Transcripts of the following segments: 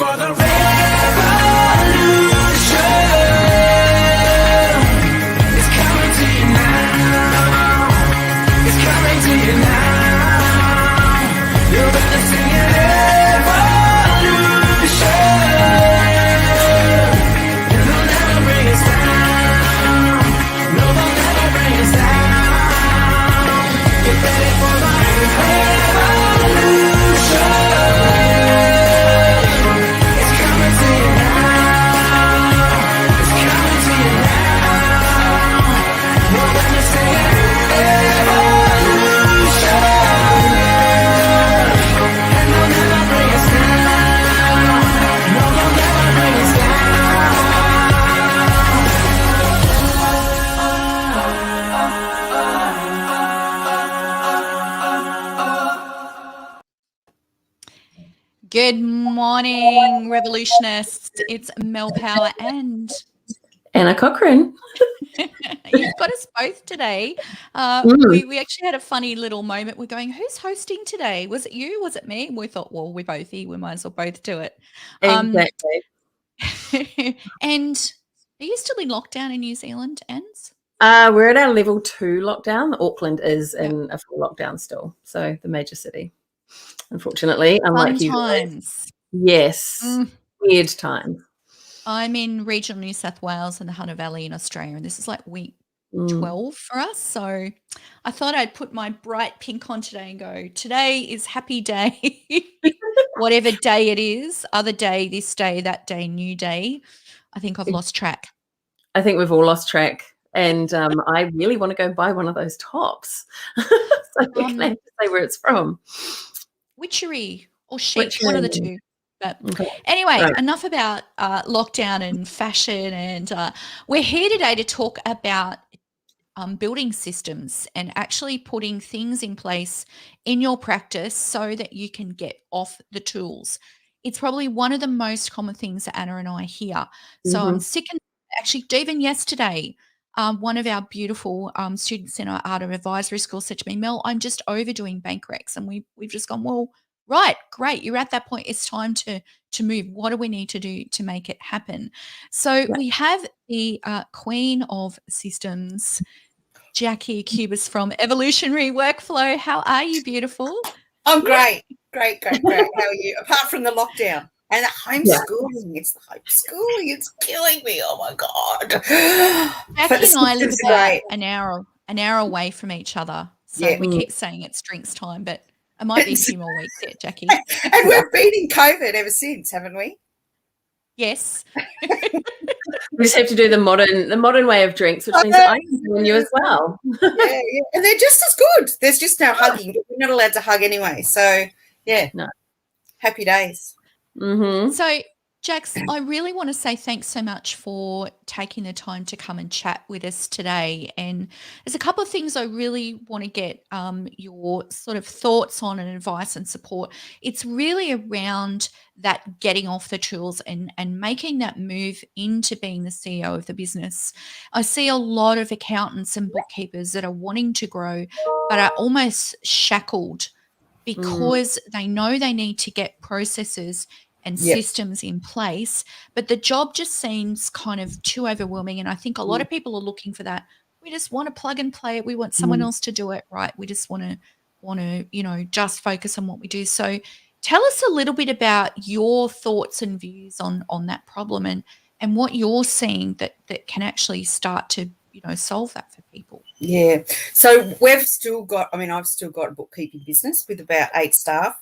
for the revolution. It's coming to you now. It's coming to you now. You're gonna see an evolution. And they'll never bring us down. No, they'll never bring us down. Get ready for the revolution. It's coming to you now. It's coming to you now. You're gonna see an evolution. And they'll never bring us down. No, they'll never bring us Good morning, revolutionists. It's Mel Power and Anna Cochrane. you've got us both today. We actually had a funny little moment. We're going, who's hosting today? Was it you? Was it me? And we thought, well, we're both here. We might as well both do it. Exactly. And are you still in lockdown in New Zealand, Ans? We're at our level 2 lockdown. Auckland is in a full lockdown still, so the major city. Unfortunately, unlike you guys. Times. Yes, weird times. I'm in regional New South Wales and the Hunter Valley in Australia, and this is like week 12 for us. So I thought I'd put my bright pink on today and go, today is happy day. Whatever day it is, other day, this day, that day, new day. I think I've lost track. I think we've all lost track. And I really want to go buy one of those tops. So you can have to say where it's from. Witchery or chic, one of the two. But anyway, enough about lockdown and fashion. And we're here today to talk about building systems and actually putting things in place in your practice so that you can get off the tools. It's probably one of the most common things that Anna and I hear. So I'm sick and actually even yesterday, one of our beautiful students in our Art of Advisory School said to me, Mel, I'm just overdoing bank recs. And we've just gone, well, right, great. You're at that point. It's time to move. What do we need to do to make it happen? So we have the queen of systems, Jacqui Cubis from Evolutionary Workflow. How are you, beautiful? I'm great. Great. How are you? Apart from the lockdown and the homeschooling. It's the homeschooling. It's killing me. Oh, my God. Jacqui and I live about an hour away from each other. So we keep saying it's drinks time, but it might be a few more weeks yet, Jacqui. And we've been in COVID ever since, haven't we? Yes. We just have to do the modern way of drinks, which means I can join you as well. Yeah. And they're just as good. There's just no hugging. We're not allowed to hug anyway. So, no. Happy days. So, Jax, I really want to say thanks so much for taking the time to come and chat with us today. And there's a couple of things I really want to get your sort of thoughts on and advice and support. It's really around that getting off the tools and making that move into being the CEO of the business. I see a lot of accountants and bookkeepers that are wanting to grow but are almost shackled because they know they need to get processes and systems in place, but the job just seems kind of too overwhelming. And I think a lot of people are looking for that. We just want to plug and play it. We want someone else to do it, right? We just want to, just focus on what we do. So tell us a little bit about your thoughts and views on that problem and what you're seeing that can actually start to, solve that for people. Yeah. So I've still got a bookkeeping business with about 8 staff.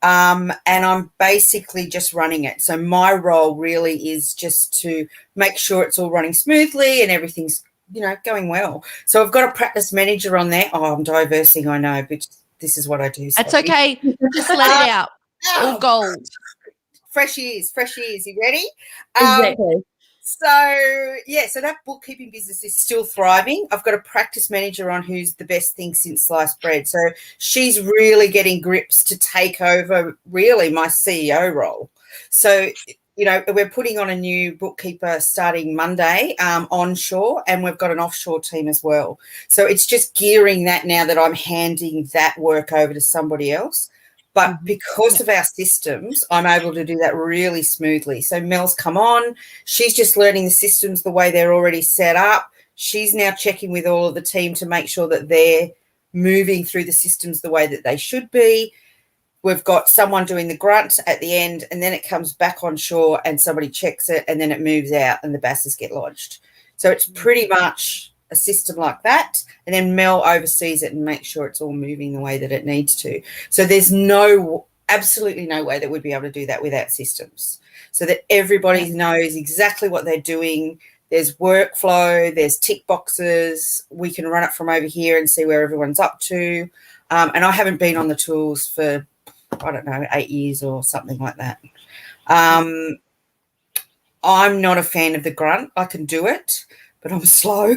And I'm basically just running it. So my role really is just to make sure it's all running smoothly and everything's, going well. So I've got a practice manager on there. Oh, I'm diversing, I know, but this is what I do. That's okay. Just let it out. All gold. Fresh ears. You ready? Exactly. So that bookkeeping business is still thriving. I've got a practice manager on who's the best thing since sliced bread. So she's really getting grips to take over really my CEO role. So, we're putting on a new bookkeeper starting Monday onshore, and we've got an offshore team as well. So it's just gearing that now that I'm handing that work over to somebody else. But because of our systems, I'm able to do that really smoothly. So Mel's come on. She's just learning the systems the way they're already set up. She's now checking with all of the team to make sure that they're moving through the systems the way that they should be. We've got someone doing the grunt at the end, and then it comes back on shore and somebody checks it, and then it moves out and the basses get lodged. So it's pretty much a system like that. And then Mel oversees it and makes sure it's all moving the way that it needs to. So there's absolutely no way that we'd be able to do that without systems, so that everybody knows exactly what they're doing. There's workflow, there's tick boxes. We can run it from over here and see where everyone's up to. And I haven't been on the tools for, I don't know, 8 years or something like that. I'm not a fan of the grunt. I can do it, but I'm slow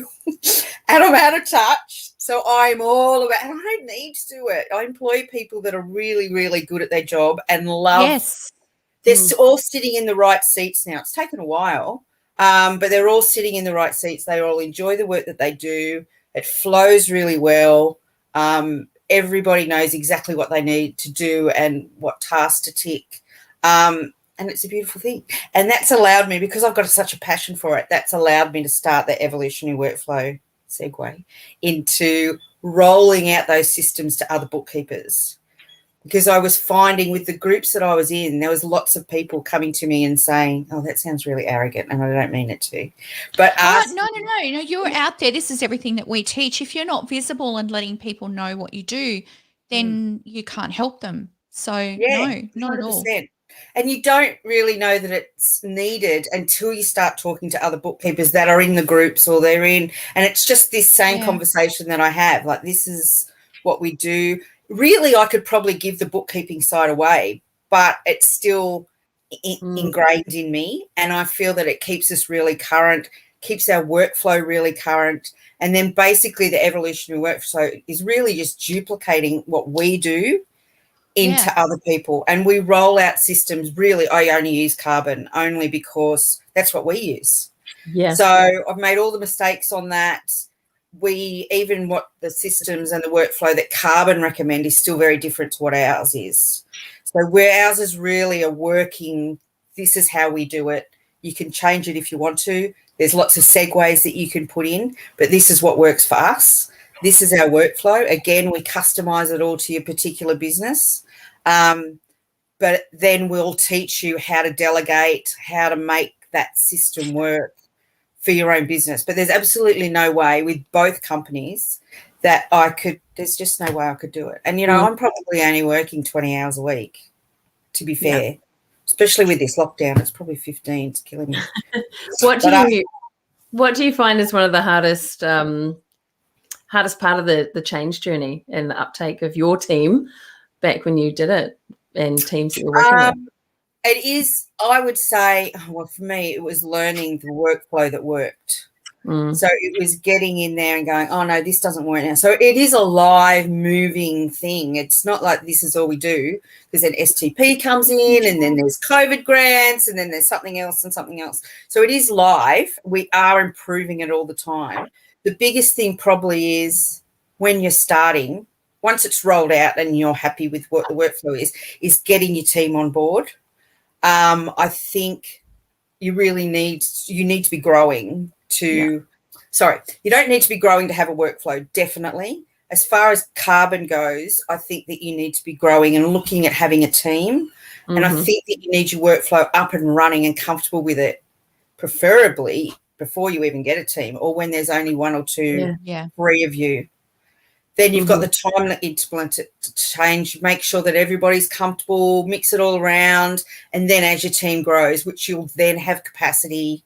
and I'm out of touch. So I'm all about, and I don't need to do it. I employ people that are really, really good at their job and love. Yes. They're all sitting in the right seats now. It's taken a while, but they're all sitting in the right seats. They all enjoy the work that they do. It flows really well. Everybody knows exactly what they need to do and what tasks to tick. And it's a beautiful thing. And that's allowed me, because I've got such a passion for it, that's allowed me to start the evolutionary workflow segue into rolling out those systems to other bookkeepers. Because I was finding with the groups that I was in, there was lots of people coming to me and saying, oh, that sounds really arrogant, and I don't mean it to. But no, you're out there. This is everything that we teach. If you're not visible and letting people know what you do, then you can't help them. So no, not 100%. At all. And you don't really know that it's needed until you start talking to other bookkeepers that are in the groups or they're in, and it's just this same conversation that I have, like, this is what we do. Really, I could probably give the bookkeeping side away, but it's still ingrained in me, and I feel that it keeps us really current, keeps our workflow really current, and then basically the evolutionary workflow is really just duplicating what we do into other people. And we roll out systems. Really, I only use Carbon only because that's what we use. Yeah. So I've made all the mistakes on that. Even what the systems and the workflow that Carbon recommend is still very different to what ours is. So where ours is really a working, this is how we do it. You can change it if you want to. There's lots of segues that you can put in, but this is what works for us. This is our workflow. Again, we customize it all to your particular business. But then we'll teach you how to delegate, how to make that system work for your own business. But there's absolutely no way with both companies that there's just no way I could do it. And, I'm probably only working 20 hours a week, to be fair, especially with this lockdown. It's probably 15. It's killing me. What do you find is one of the hardest part of the change journey and the uptake of your team back when you did it, and teams that you're working with? It is, I would say, well, for me, it was learning the workflow that worked. So it was getting in there and going, oh, no, this doesn't work now. So it is a live, moving thing. It's not like this is all we do, because then STP comes in, and then there's COVID grants, and then there's something else and something else. So it is live. We are improving it all the time. The biggest thing probably is when you're starting, once it's rolled out and you're happy with what the workflow is getting your team on board. I think you need to be growing you don't need to be growing to have a workflow, definitely. As far as Carbon goes, I think that you need to be growing and looking at having a team. And I think that you need your workflow up and running and comfortable with it, preferably before you even get a team, or when there's only one or two, three of you. Then you've got the time to implement it, to change, make sure that everybody's comfortable, mix it all around. And then as your team grows, which you'll then have capacity,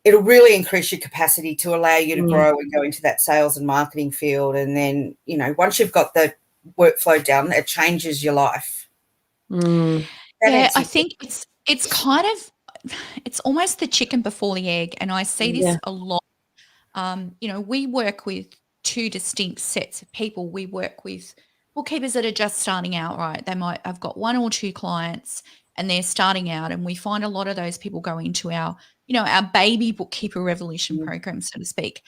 it'll really increase your capacity to allow you to grow and go into that sales and marketing field. And then, once you've got the workflow done, it changes your life. I think it's kind of, it's almost the chicken before the egg. And I see this a lot. We work with two distinct sets of people. We work with bookkeepers that are just starting out, right? They might have got one or two clients and they're starting out, and we find a lot of those people go into our baby bookkeeper revolution program, so to speak.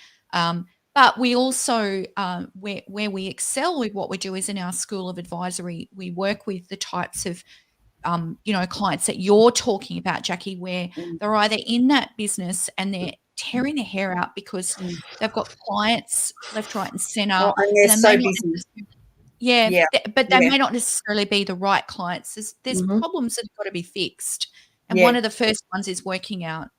But we also, where we excel with what we do is in our School of Advisory, we work with the types of, clients that you're talking about, Jacqui, where they're either in that business and they're tearing their hair out because they've got clients left, right, and centre, Oh, and and they're they so may not busy. yeah, but they Yeah. may not necessarily be the right clients. There's Mhm. problems that have got to be fixed, and Yeah. one of the first ones is working out,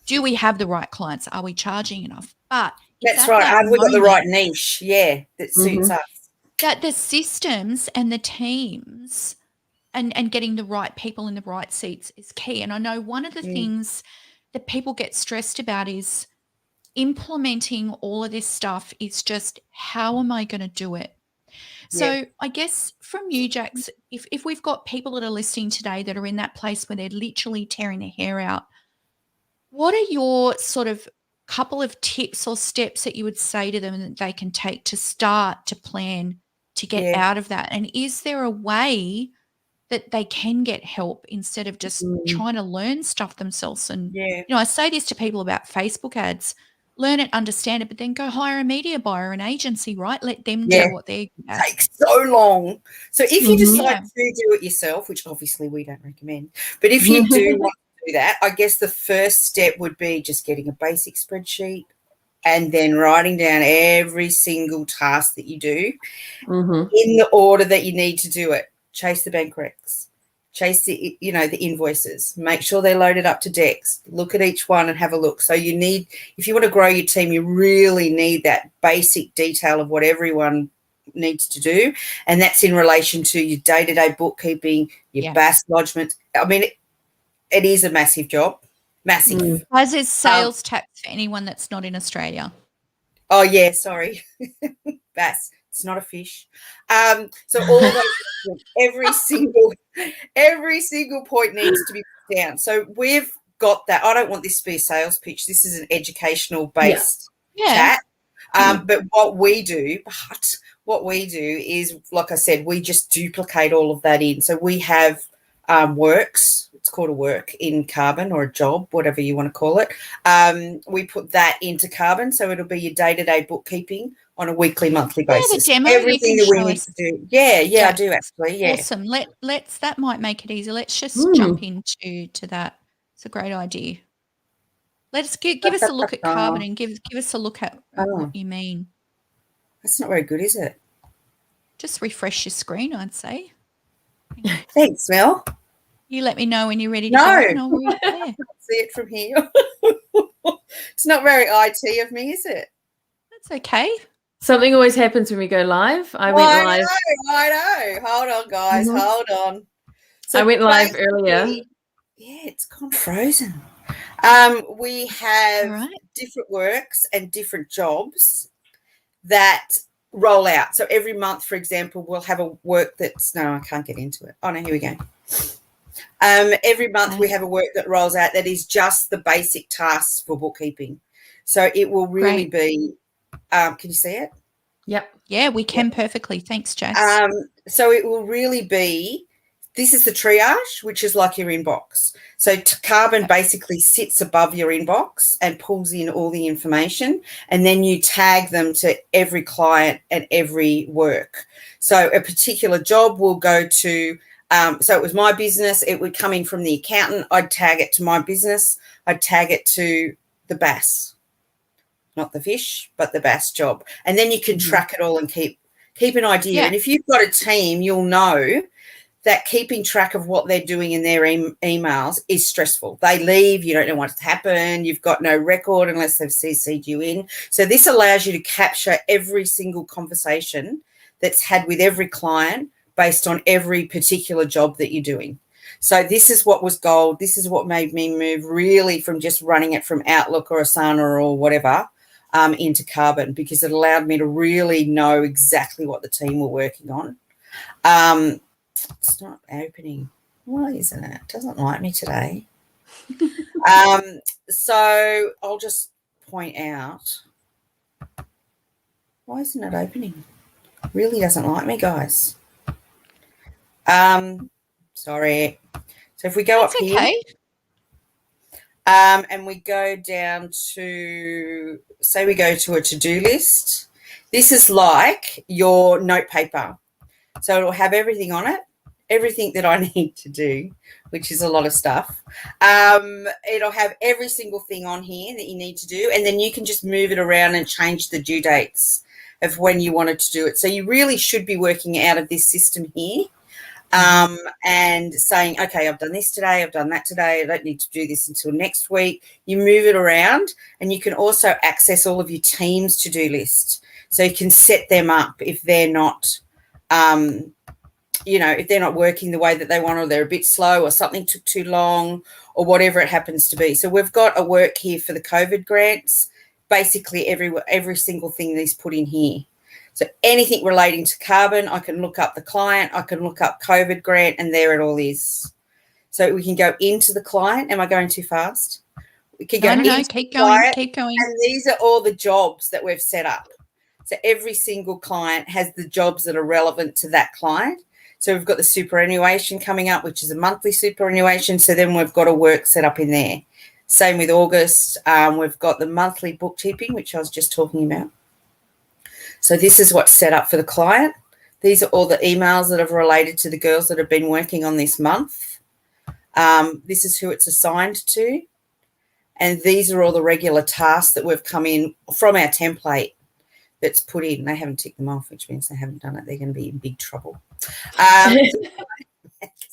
do we have the right clients? Are we charging enough? But it's That's at right. that Have we got the moment right niche? Yeah, that suits Mhm. us. that the systems and the teams and getting the right people in the right seats is key. And I know one of the things that people get stressed about is implementing all of this stuff is just, how am I going to do it? Yeah. So I guess from you, Jax, if we've got people that are listening today that are in that place where they're literally tearing their hair out, what are your sort of couple of tips or steps that you would say to them that they can take to start to plan to get Yeah. out of that? And is there a way that they can get help instead of just trying to learn stuff themselves? And, Yeah. I say this to people about Facebook ads: learn it, understand it, but then go hire a media buyer, an agency, right? Let them do Yeah. what they're good at. Takes so long. So if you decide Yeah. to do it yourself, which obviously we don't recommend, but if you do want to do that, I guess the first step would be just getting a basic spreadsheet and then writing down every single task that you do Mhm. in the order that you need to do it. Chase the bank recs, chase the invoices, make sure they're loaded up to decks, look at each one and have a look. So you need, if you want to grow your team, you really need that basic detail of what everyone needs to do, and that's in relation to your day-to-day bookkeeping, your BAS lodgement. I mean, it is a massive job, massive. As is sales tax for anyone that's not in Australia. Oh yeah, sorry. Bass. It's not a fish. So all of those, every single point needs to be put down. So we've got that. I don't want this to be a sales pitch. This is an educational based chat. But what we do is, like I said, we just duplicate all of that in. So we have works. It's called a work in Carbon, or a job, whatever you want to call it. We put that into Carbon, so it'll be your day-to-day bookkeeping on a weekly, monthly basis. The demo Everything you that we can show need us. to do. Yeah, I do actually. Yeah. Awesome. Let's that might make it easy. Let's just jump into that. It's a great idea. Let's give us a look at Carbon and give us a look at what you mean. That's not very good, is it? Just refresh your screen, I'd say. Thanks, Mel. You let me know when you're ready to go, and I'll read it there. See it from here. It's not very IT of me, is it? That's okay. Something always happens when we go live. I went live. I know. Hold on, guys. Hold on. So I went live earlier. Yeah, it's gone frozen. We have different works and different jobs that roll out. So every month, for example, we'll have a work that's, no, I can't get into it. Oh, no, here we go. Every month we have a work that rolls out that is just the basic tasks for bookkeeping. So it will really be, can you see it? Yep. Yeah, we can perfectly. Thanks, Jess. So it will really be, this is the triage, which is like your inbox. So Carbon basically sits above your inbox and pulls in all the information, and then you tag them to every client and every work. So a particular job will go to, so it was my business. It would come in from the accountant. I'd tag it to my business. I'd tag it to the BAS, not the fish, but the BAS job. And then you can track it all and keep an idea. Yeah. And if you've got a team, you'll know that keeping track of what they're doing in their emails is stressful. They leave, you don't know what's happened, you've got no record unless they've CC'd you in. So this allows you to capture every single conversation that's had with every client based on every particular job that you're doing. So this is what was gold. This is what made me move really from just running it from Outlook or Asana or whatever into Carbon, because it allowed me to really know exactly what the team were working on. It's not opening. Why isn't it? It doesn't like me today. So I'll just point out. Why isn't it opening? Really doesn't like me, guys. Sorry. So if we go up here, And we go down to, say we go to a to-do list. This is like your note paper. So it'll have everything on it, everything that I need to do, which is a lot of stuff. It'll have every single thing on here that you need to do, and then you can just move it around and change the due dates of when you wanted to do it. So you really should be working out of this system here. And saying, okay, I've done this today, I've done that today, I don't need to do this until next week. You move it around, and you can also access all of your team's to-do list. So you can set them up if they're not, if they're not working the way that they want, or they're a bit slow, or something took too long, or whatever it happens to be. So we've got a work here for the COVID grants. Basically every single thing is put in here. So anything relating to carbon, I can look up the client, I can look up COVID grant, and there it all is. So we can go into the client. Am I going too fast? We can go No, keep going, keep going. And these are all the jobs that we've set up. So every single client has the jobs that are relevant to that client. So we've got the superannuation coming up, which is a monthly superannuation. So then we've got a work set up in there. Same with August. We've got the monthly bookkeeping, which I was just talking about. So this is what's set up for the client. These are all the emails that have related to the girls that have been working on this month. This is who it's assigned to. And these are all the regular tasks that we've come in from our template that's put in. They haven't ticked them off, which means they haven't done it. They're going to be in big trouble. Because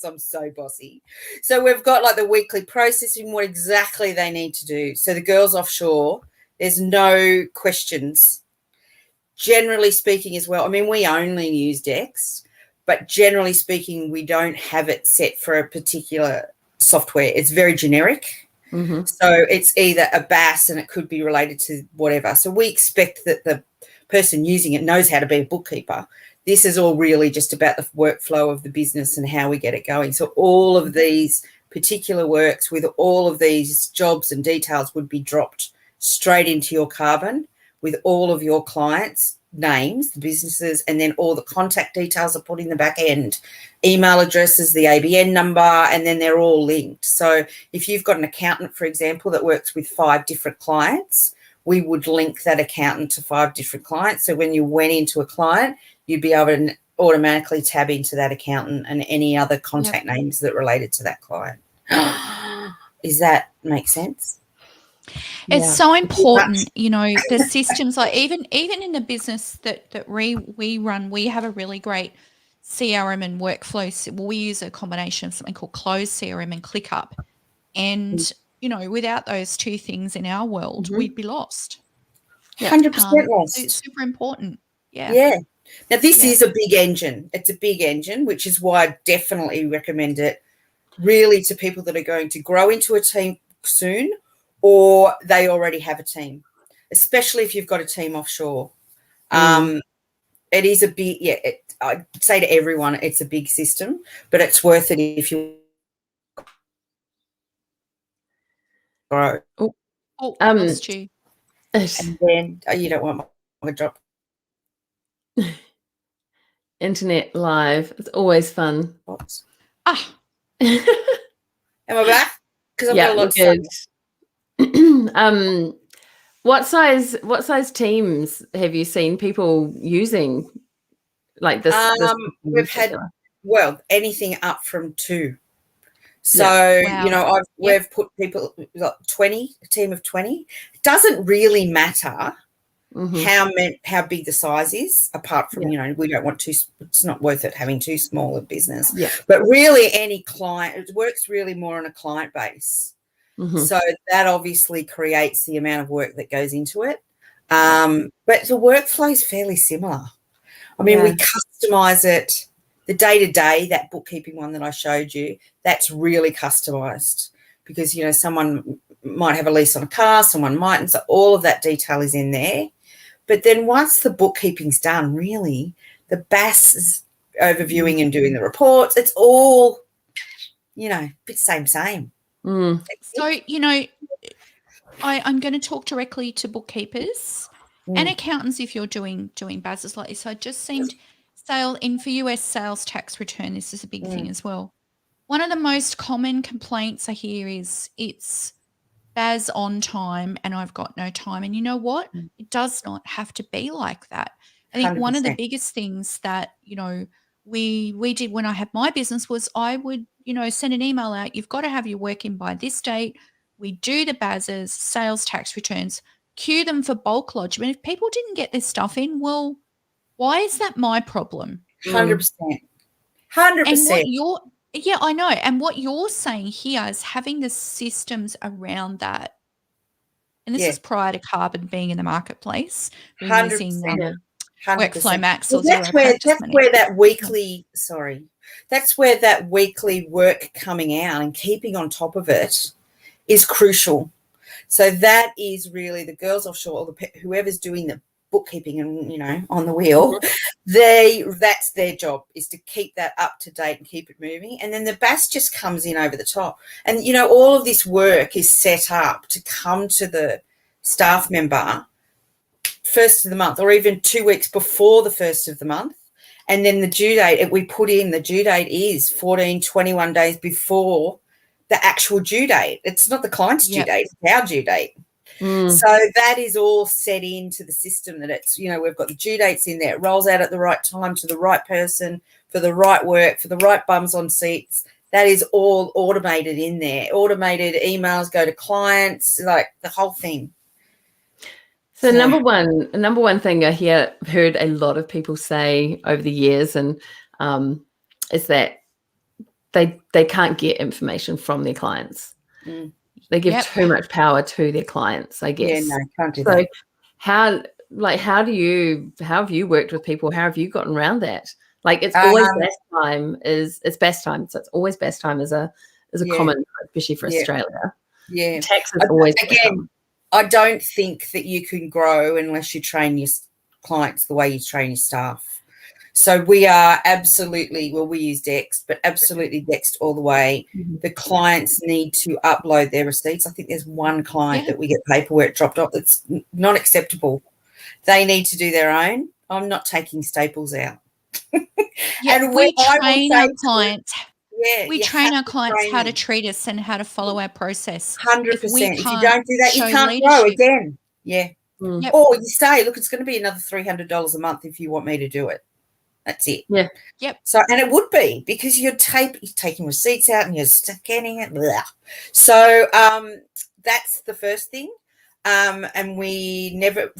I'm so bossy. So we've got like the weekly processing, what exactly they need to do. So the girls offshore, there's no questions. Generally speaking as well, I mean, we only use Dex, but generally speaking, we don't have it set for a particular software. It's very generic. Mm-hmm. So it's either a BAS, and it could be related to whatever. So we expect that the person using it knows how to be a bookkeeper. This is all really just about the workflow of the business and how we get it going. So all of these particular works with all of these jobs and details would be dropped straight into your Carbon, with all of your clients' names, the businesses, and then all the contact details are put in the back end, email addresses, the ABN number, and then they're all linked. So if you've got an accountant, for example, that works with 5 different clients, we would link that accountant to 5 different clients. So when you went into a client, you'd be able to automatically tab into that accountant and any other contact names that related to that client. Does that make sense? It's so important, the systems, like even in the business that we run, we have a really great CRM and workflow. We use a combination of something called closed CRM and ClickUp. And, without those two things in our world, we'd be lost. 100% lost. So it's super important. Yeah. Yeah. Now, this is a big engine. It's a big engine, which is why I definitely recommend it really to people that are going to grow into a team soon, or they already have a team, especially if you've got a team offshore. It is a big, I'd say to everyone, it's a big system, but it's worth it if you grow. Lost you. And then you don't want my drop. Internet live. It's always fun. Oops. Ah. Am I back? Because I've got a lot to say. What size teams have you seen people using like this? We've had anything up from 2. So we've put people like 20, a team of 20. It doesn't really matter how big the size is, apart from we don't want it's not worth it having too small a business. Yeah. But really, any client, it works really more on a client base. So that obviously creates the amount of work that goes into it. But the workflow is fairly similar. I mean, we customize it. The day-to-day, that bookkeeping one that I showed you, that's really customized because, someone might have a lease on a car, someone mightn't. So all of that detail is in there. But then once the bookkeeping's done, really, the BAS is overviewing and doing the reports. It's all, bit same. So, I'm going to talk directly to bookkeepers and accountants if you're doing BASs like this. So I just seemed for US sales tax return, this is a big thing as well. One of the most common complaints I hear is it's Baz on time and I've got no time. And you know what? It does not have to be like that. I think one of the 100%. biggest things that, we did when I had my business was I would, send an email out. You've got to have your work in by this date. We do the Baz's, sales tax returns, queue them for bulk lodgement. If people didn't get their stuff in, well, why is that my problem? 100%. And 100%. yeah, I know. And what you're saying here is having the systems around that. And this Yeah. is prior to Carbon being in the marketplace. We're 100%. using 100%. Workflow Max Well, or Zero Practice that's Manager. where that's where that weekly work coming out and keeping on top of it is crucial. So that is really the girls offshore, or whoever's doing the bookkeeping and, on the wheel, that's their job, is to keep that up to date and keep it moving. And then the BAS just comes in over the top. And, all of this work is set up to come to the staff member first of the month, or even 2 weeks before the first of the month. And then the due date, we put in the due date is 14, 21 days before the actual due date. It's not the client's due date, it's our due date. So that is all set into the system, that it's, we've got the due dates in there. It rolls out at the right time to the right person for the right work, for the right bums on seats. That is all automated in there. Automated emails go to clients, like the whole thing. So number one thing I heard a lot of people say over the years, and is that they can't get information from their clients. They give too much power to their clients, I guess. Yeah, no, can't do that. How have you worked with people? How have you gotten around that? Like, it's always best time. So it's always best time as a common, especially for Australia. Yeah. Tax is always again. I don't think that you can grow unless you train your clients the way you train your staff. So we are absolutely, we use Dext, but absolutely Dext all the way. The clients need to upload their receipts. I think there's one client that we get paperwork dropped off that's not acceptable. They need to do their own. I'm not taking staples out. And we train our clients. We train our clients how to treat us and how to follow our process. 100%. If you don't do that, you can't grow again. Yeah. Or you say, look, it's going to be another $300 a month if you want me to do it. That's it. Yeah. Yep. So, and it would be, because you're taking receipts out and you're scanning it. Blah. So that's the first thing. And we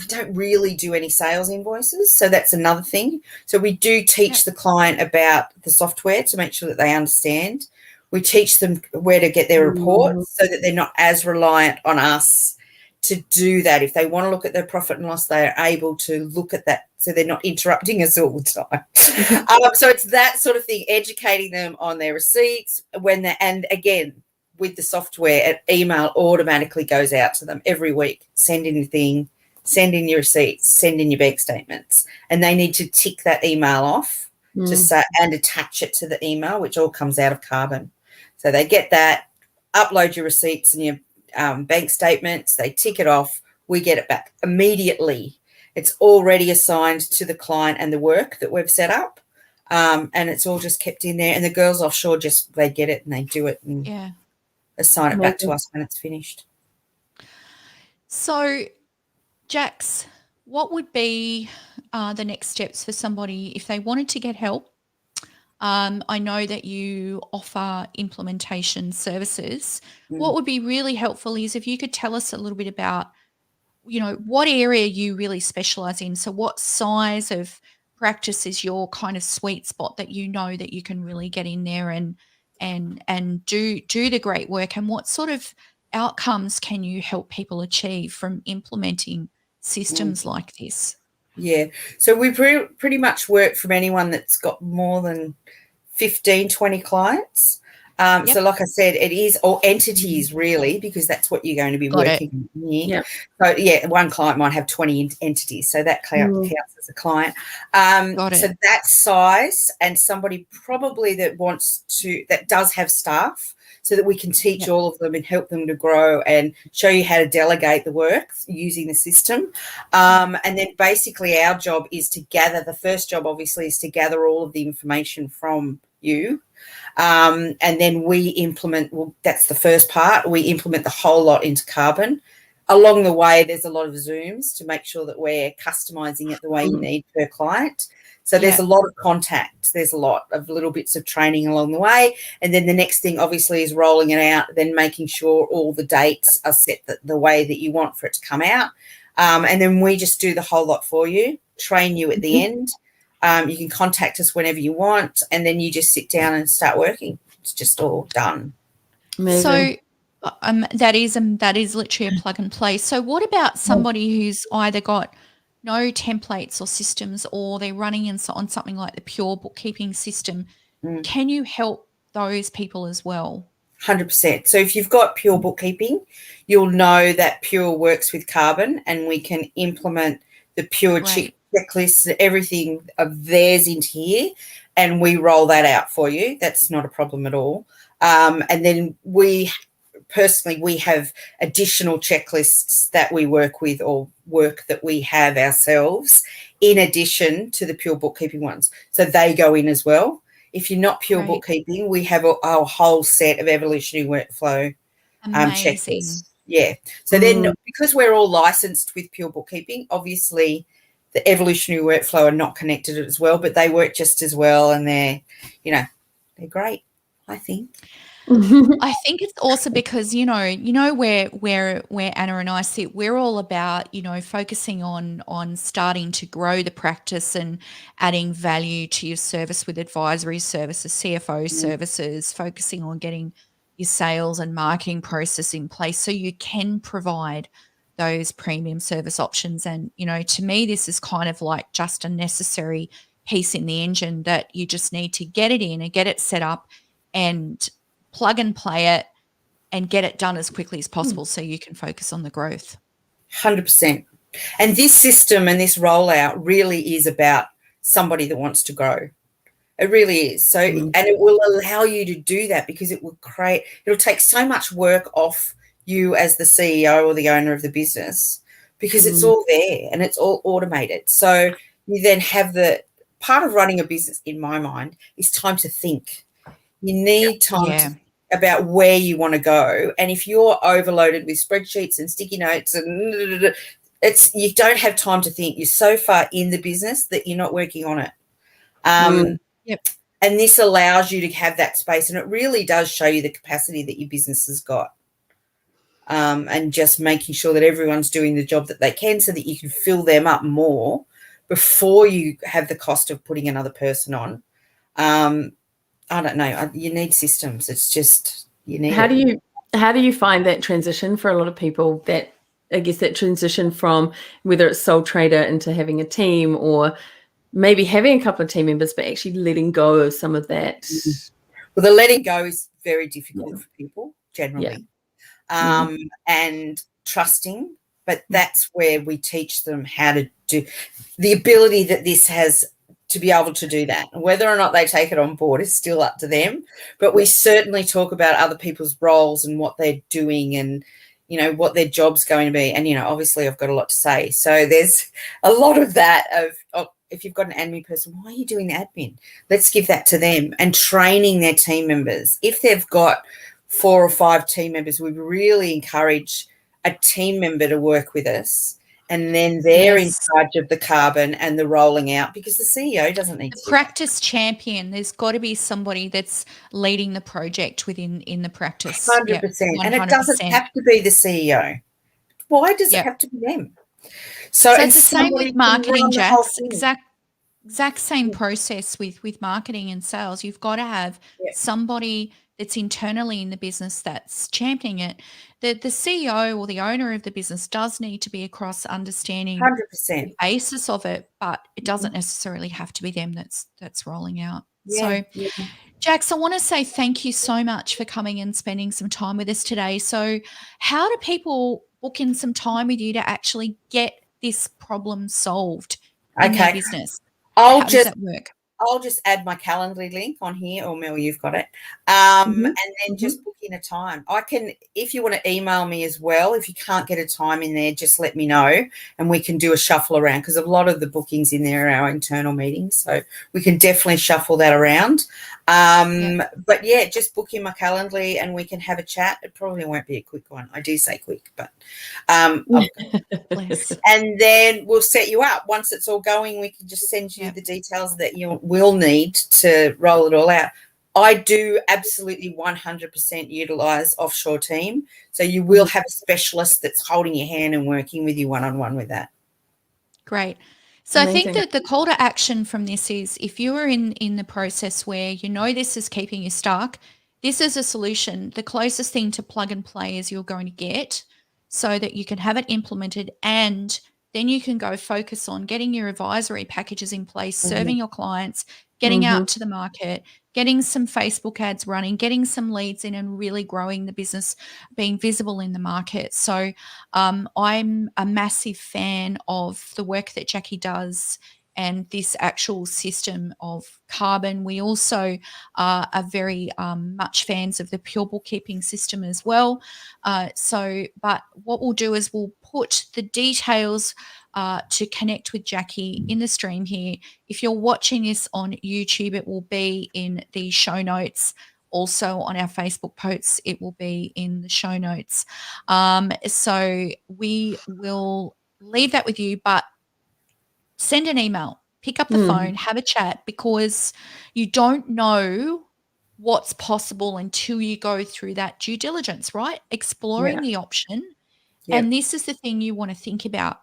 don't really do any sales invoices. So that's another thing. So we do teach the client about the software to make sure that they understand. We teach them where to get their reports so that they're not as reliant on us to do that. If they want to look at their profit and loss, they are able to look at that, so they're not interrupting us all the time. So it's that sort of thing, educating them on their receipts and again, with the software, an email automatically goes out to them every week. Send in your thing, send in your receipts, send in your bank statements. And they need to tick that email off to say, and attach it to the email, which all comes out of Carbon. So they get that, upload your receipts and your bank statements, they tick it off, we get it back immediately. It's already assigned to the client and the work that we've set up. And it's all just kept in there. And the girls offshore they get it and they do it and assign it back to us when it's finished. So, Jax, what would be the next steps for somebody if they wanted to get help? I know that you offer implementation services. What would be really helpful is if you could tell us a little bit about, what area you really specialize in. So what size of practice is your kind of sweet spot that that you can really get in there and do the great work, and what sort of outcomes can you help people achieve from implementing systems like this? Yeah. So we pretty much work from anyone that's got more than 15, 20 clients. So like I said, it is all entities really, because that's what you're going to be working in here. So one client might have 20 entities, so that counts as a client. So that size, and somebody probably that does have staff, so that we can teach all of them and help them to grow and show you how to delegate the work using the system. And then basically our job is to gather, the first job obviously is to gather all of the information from you. And then we implement, well, that's the first part. We implement the whole lot into Carbon. Along the way, there's a lot of Zooms to make sure that we're customizing it the way you need per client. So there's a lot of contact. There's a lot of little bits of training along the way. And then the next thing, obviously, is rolling it out, then making sure all the dates are set the way that you want for it to come out. And then we just do the whole lot for you, train you at the end. You can contact us whenever you want, and then you just sit down and start working. It's just all done. Amazing. So that is literally a plug and play. So what about somebody who's either got no templates or systems, or they're running on something like the Pure bookkeeping system? Can you help those people as well? 100%. So if you've got Pure bookkeeping, you'll know that Pure works with Carbon, and we can implement the Pure checklists, everything of theirs into here, and we roll that out for you. That's not a problem at all. And then we have additional checklists that we work with, or work that we have ourselves in addition to the Pure bookkeeping ones. So they go in as well. If you're not Pure bookkeeping, we have a whole set of Evolutionary Workflow checklists. Yeah. So then, because we're all licensed with Pure bookkeeping, obviously the Evolutionary Workflow are not connected as well, but they work just as well, and they're great, I think. I think it's also because, where Anna and I sit, we're all about, focusing on starting to grow the practice and adding value to your service with advisory services, CFO services, focusing on getting your sales and marketing process in place so you can provide those premium service options. And, to me, this is kind of like just a necessary piece in the engine that you just need to get it in and get it set up and plug and play it and get it done as quickly as possible so you can focus on the growth. 100%. And this system and this rollout really is about somebody that wants to grow. It really is. So, and it will allow you to do that, because it'll take so much work off you as the CEO or the owner of the business, because it's all there and it's all automated. So you then have the part of running a business, in my mind, is time to think. You need time to think about where you want to go. And if you're overloaded with spreadsheets and sticky notes and you don't have time to think. You're so far in the business that you're not working on it. And this allows you to have that space, and it really does show you the capacity that your business has got. And just making sure that everyone's doing the job that they can, so that you can fill them up more before you have the cost of putting another person on. I don't know. You need systems. It's just, you need How do you find that transition for a lot of people, that I guess that transition from whether it's sole trader into having a team, or maybe having a couple of team members, but actually letting go of some of that? Well, the letting go is very difficult for people generally. And trusting, but that's where we teach them how to do the ability that this has to be able to do that. Whether or not they take it on board is still up to them, but we certainly talk about other people's roles and what they're doing, and what their job's going to be. And obviously I've got a lot to say, so there's a lot of that of if you've got an admin person, why are you doing the admin? Let's give that to them, and training their team members. If they've got 4 or 5 team members, we really encourage a team member to work with us, and then they're in charge of the Carbon and the rolling out, because the CEO doesn't need to. Practice champion. There's got to be somebody that's leading the project within the practice. 100%. And it doesn't have to be the CEO. Why does it have to be them? So it's the same with marketing, Jax. Exact same process with marketing and sales. You've got to have somebody that's internally in the business that's championing it. The CEO or the owner of the business does need to be across understanding 100%. the basis of it, but it doesn't necessarily have to be them that's rolling out. Jax, I want to say thank you so much for coming and spending some time with us today. So how do people book in some time with you to actually get this problem solved in their business? How does that work? I'll just add my Calendly link on here, or Mel, you've got it. Mhm. And then just book in a time. I can, if you want to email me as well, if you can't get a time in there, just let me know and we can do a shuffle around, because a lot of the bookings in there are our internal meetings. So we can definitely shuffle that around. But yeah, just book in my Calendly and we can have a chat. It probably won't be a quick one. I do say quick, but Bless. and then we'll set you up. Once it's all going, we can just send you the details that you will need to roll it all out. I do absolutely 100% utilize offshore team. So you will have a specialist that's holding your hand and working with you one-on-one with that. Great. So I think Amazing. that the call to action from this is, if you are in the process where you know this is keeping you stuck, this is a solution. The closest thing to plug and play is you're going to get, so that you can have it implemented, and then you can go focus on getting your advisory packages in place, serving your clients, getting out to the market, getting some Facebook ads running, getting some leads in, and really growing the business, being visible in the market. So I'm a massive fan of the work that Jacqui does and this actual system of carbon. We also are very much fans of the pure bookkeeping system as well. But what we'll do is we'll put the details to connect with Jacqui in the stream here. If you're watching this on YouTube, it will be in the show notes. Also on our Facebook posts, it will be in the show notes. So we will leave that with you, but send an email, pick up the phone, have a chat, because you don't know what's possible until you go through that due diligence, right? Exploring the option. Yep. And this is the thing you want to think about.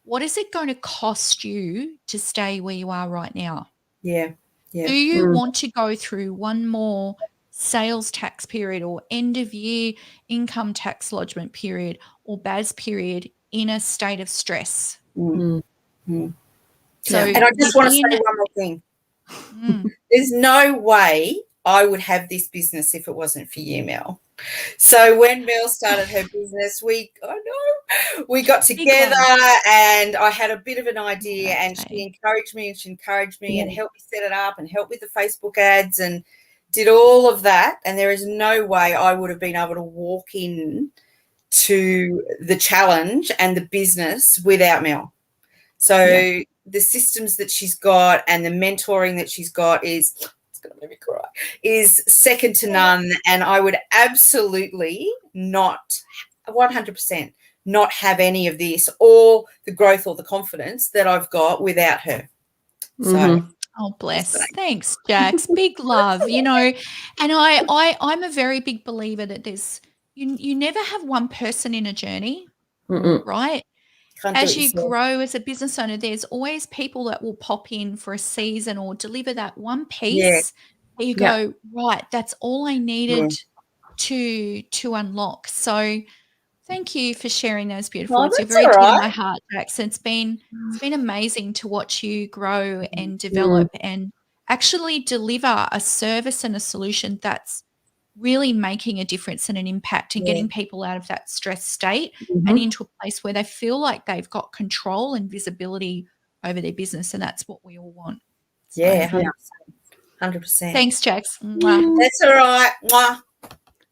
What is it going to cost you to stay where you are right now? Yeah. Do you want to go through one more sales tax period or end of year income tax lodgement period or BAS period in a state of stress? So, And I just want to say one more thing. There's no way I would have this business if it wasn't for you, Mel. So when Mel started her business, we got together and I had a bit of an idea, and she encouraged me and helped me set it up and helped with the Facebook ads and did all of that. And there is no way I would have been able to walk in to the challenge and the business without Mel. So the systems that she's got and the mentoring that she's got is second to none. And I would absolutely not 100% not have any of this or the growth or the confidence that I've got without her. So oh, bless. Thanks, Jax. Big love, and I'm a very big believer that there's you never have one person in a journey, right? As you grow as a business owner, there's always people that will pop in for a season or deliver that one piece where you go, right, that's all I needed to unlock. So thank you for sharing those beautiful words. You're very dear to my heart, Jax. It's been amazing to watch you grow and develop and actually deliver a service and a solution that's really making a difference and an impact and getting people out of that stress state and into a place where they feel like they've got control and visibility over their business. And that's what we all want. So, 100%. Thanks, Jax. That's all right. Mwah.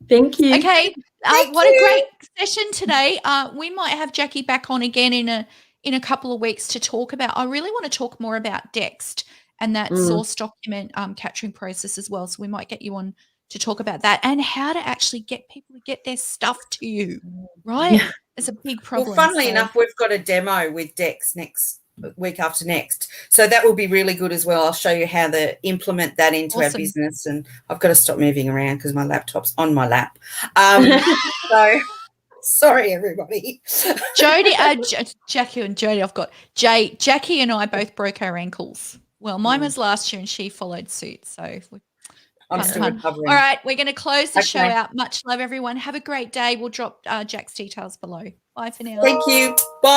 Thank you. Okay. What a great session today. We might have Jacqui back on again in a couple of weeks to talk about. I really want to talk more about Dext and that source document capturing process as well. So we might get you on to talk about that and how to actually get people to get their stuff to you, right? It's a big problem. Well, funnily enough, we've got a demo with Dex next week after next. So that will be really good as well. I'll show you how to implement that into our business. And I've got to stop moving around because my laptop's on my lap. So sorry, everybody. Jody, Jacqui and Jody, I've got Jacqui and I both broke our ankles. Well, mine was last year and she followed suit. So I'm still recovering. All right, we're going to close the show out. Much love, everyone. Have a great day. We'll drop Jack's details below. Bye for now. Thank you. Bye.